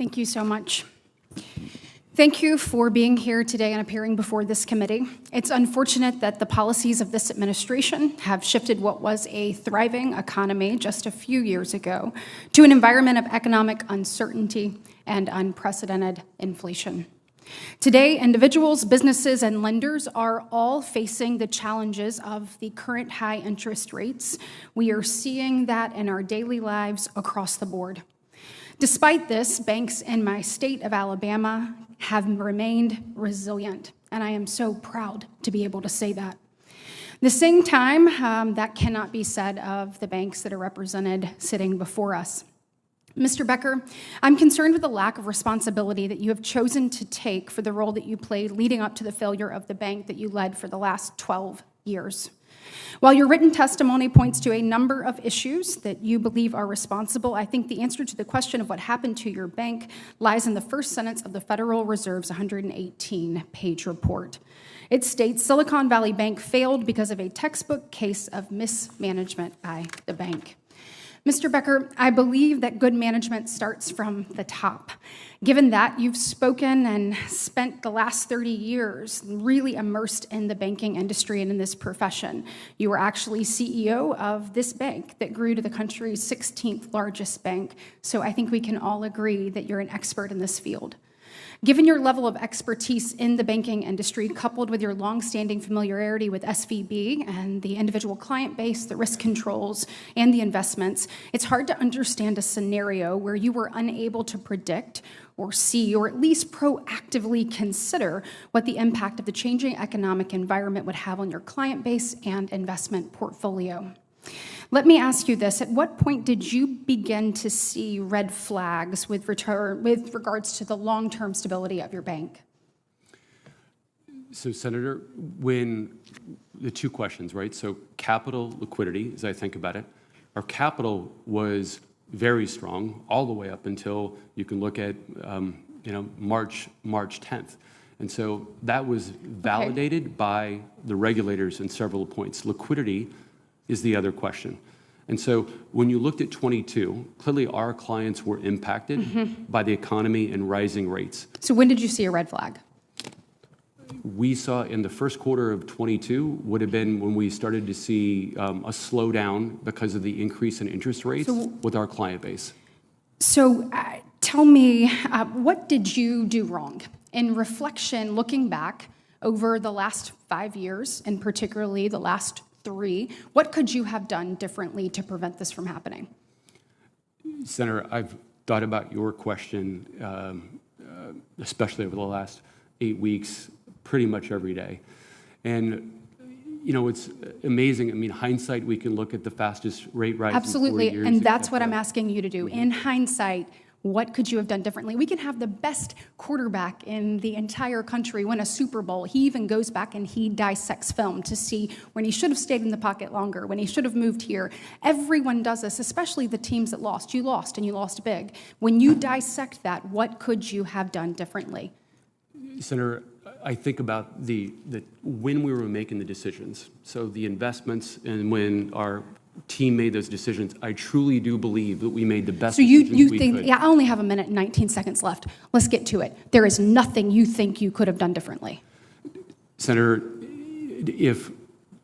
Thank you so much. Thank you for being here today and appearing before this committee. It's unfortunate that the policies of this administration have shifted what was a thriving economy just a few years ago to an environment of economic uncertainty and unprecedented inflation. Today, individuals, businesses, and lenders are all facing the challenges of the current high interest rates. We are seeing that in our daily lives across the board. Despite this, banks in my state of Alabama have remained resilient, and I am so proud to be able to say that. At the same time, that cannot be said of the banks that are represented sitting before us. Mr. Becker, I'm concerned with the lack of responsibility that you have chosen to take for the role that you played leading up to the failure of the bank that you led for the last 12 years. While your written testimony points to a number of issues that you believe are responsible, I think the answer to the question of what happened to your bank lies in the first sentence of the Federal Reserve's 118-page report. It states Silicon Valley Bank failed because of a textbook case of mismanagement by the bank. Mr. Becker, I believe that good management starts from the top. Given that you've spoken and spent the last 30 years really immersed in the banking industry and in this profession, you were actually CEO of this bank that grew to the country's 16th largest bank. So I think we can all agree that you're an expert in this field. Given your level of expertise in the banking industry, coupled with your longstanding familiarity with SVB and the individual client base, the risk controls, and the investments, it's hard to understand a scenario where you were unable to predict or see, or at least proactively consider what the impact of the changing economic environment would have on your client base and investment portfolio. Let me ask you this. At what point did you begin to see red flags with regards to the long-term stability of your bank? So, Senator, when the two questions, right? So capital liquidity, as I think about it, our capital was very strong all the way up until you can look at March 10th. And so that was validated by the regulators in several points. Liquidity is the other question. And so when you looked at 22, clearly our clients were impacted by the economy and rising rates. So when did you see a red flag? We saw in the first quarter of 22 would have been when we started to see a slowdown because of the increase in interest rates with our client base. So tell me, what did you do wrong? In reflection, looking back over the last 5 years, and particularly the last 3, what could you have done differently to prevent this from happening? Senator, I've thought about your question, especially over the last 8 weeks, pretty much every day. And, it's amazing. I mean, hindsight, we can look at the fastest rate rise Absolutely, in 40 years. And that's what I'm asking you to do. In hindsight, what could you have done differently? We can have the best quarterback in the entire country win a Super Bowl. He even goes back and he dissects film to see when he should have stayed in the pocket longer, when he should have moved here. Everyone does this, especially the teams that lost. You lost, and you lost big. When you dissect that, what could you have done differently? Senator, I think about the when we were making the decisions, so the investments, and when our team made those decisions, I truly do believe that we made the best decisions we could. So you think, I only have a minute and 19 seconds left. Let's get to it. There is nothing you think you could have done differently. Senator, if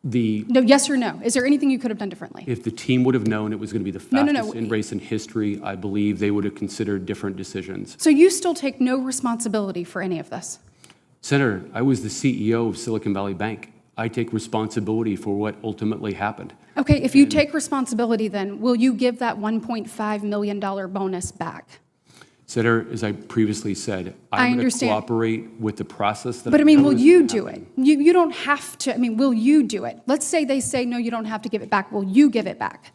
the... No, yes or no. Is there anything you could have done differently? If the team would have known it was going to be the fastest race in history, I believe they would have considered different decisions. So you still take no responsibility for any of this? Senator, I was the CEO of Silicon Valley Bank. I take responsibility for what ultimately happened. Okay, if you take responsibility, then will you give that $1.5 million bonus back? Senator, as I previously said, I'm going to cooperate with the process that But I mean, will you do it? You don't have to. I mean, will you do it? Let's say they say, no, you don't have to give it back. Will you give it back?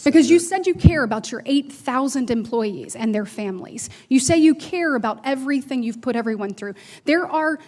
Because you said you care about your 8,000 employees and their families. You say you care about everything you've put everyone through. There are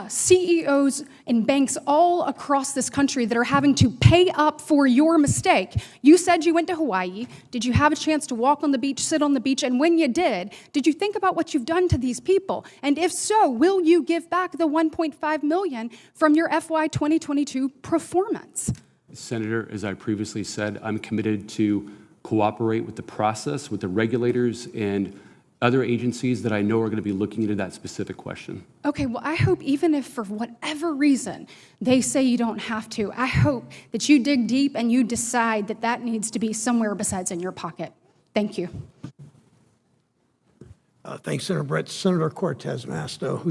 CEOs in banks all across this country that are having to pay up for your mistake. You said you went to Hawaii. Did you have a chance to walk on the beach, sit on the beach? And when you did you think about what you've done to these people? And if so, will you give back the $1.5 million from your FY 2022 performance? Senator, as I previously said, I'm committed to cooperate with the process, with the regulators, and other agencies that I know are going to be looking into that specific question. Okay, well, I hope even if for whatever reason they say you don't have to, I hope that you dig deep and you decide that that needs to be somewhere besides in your pocket. Thank you. Thanks, Senator Britt. Senator Cortez Masto, who's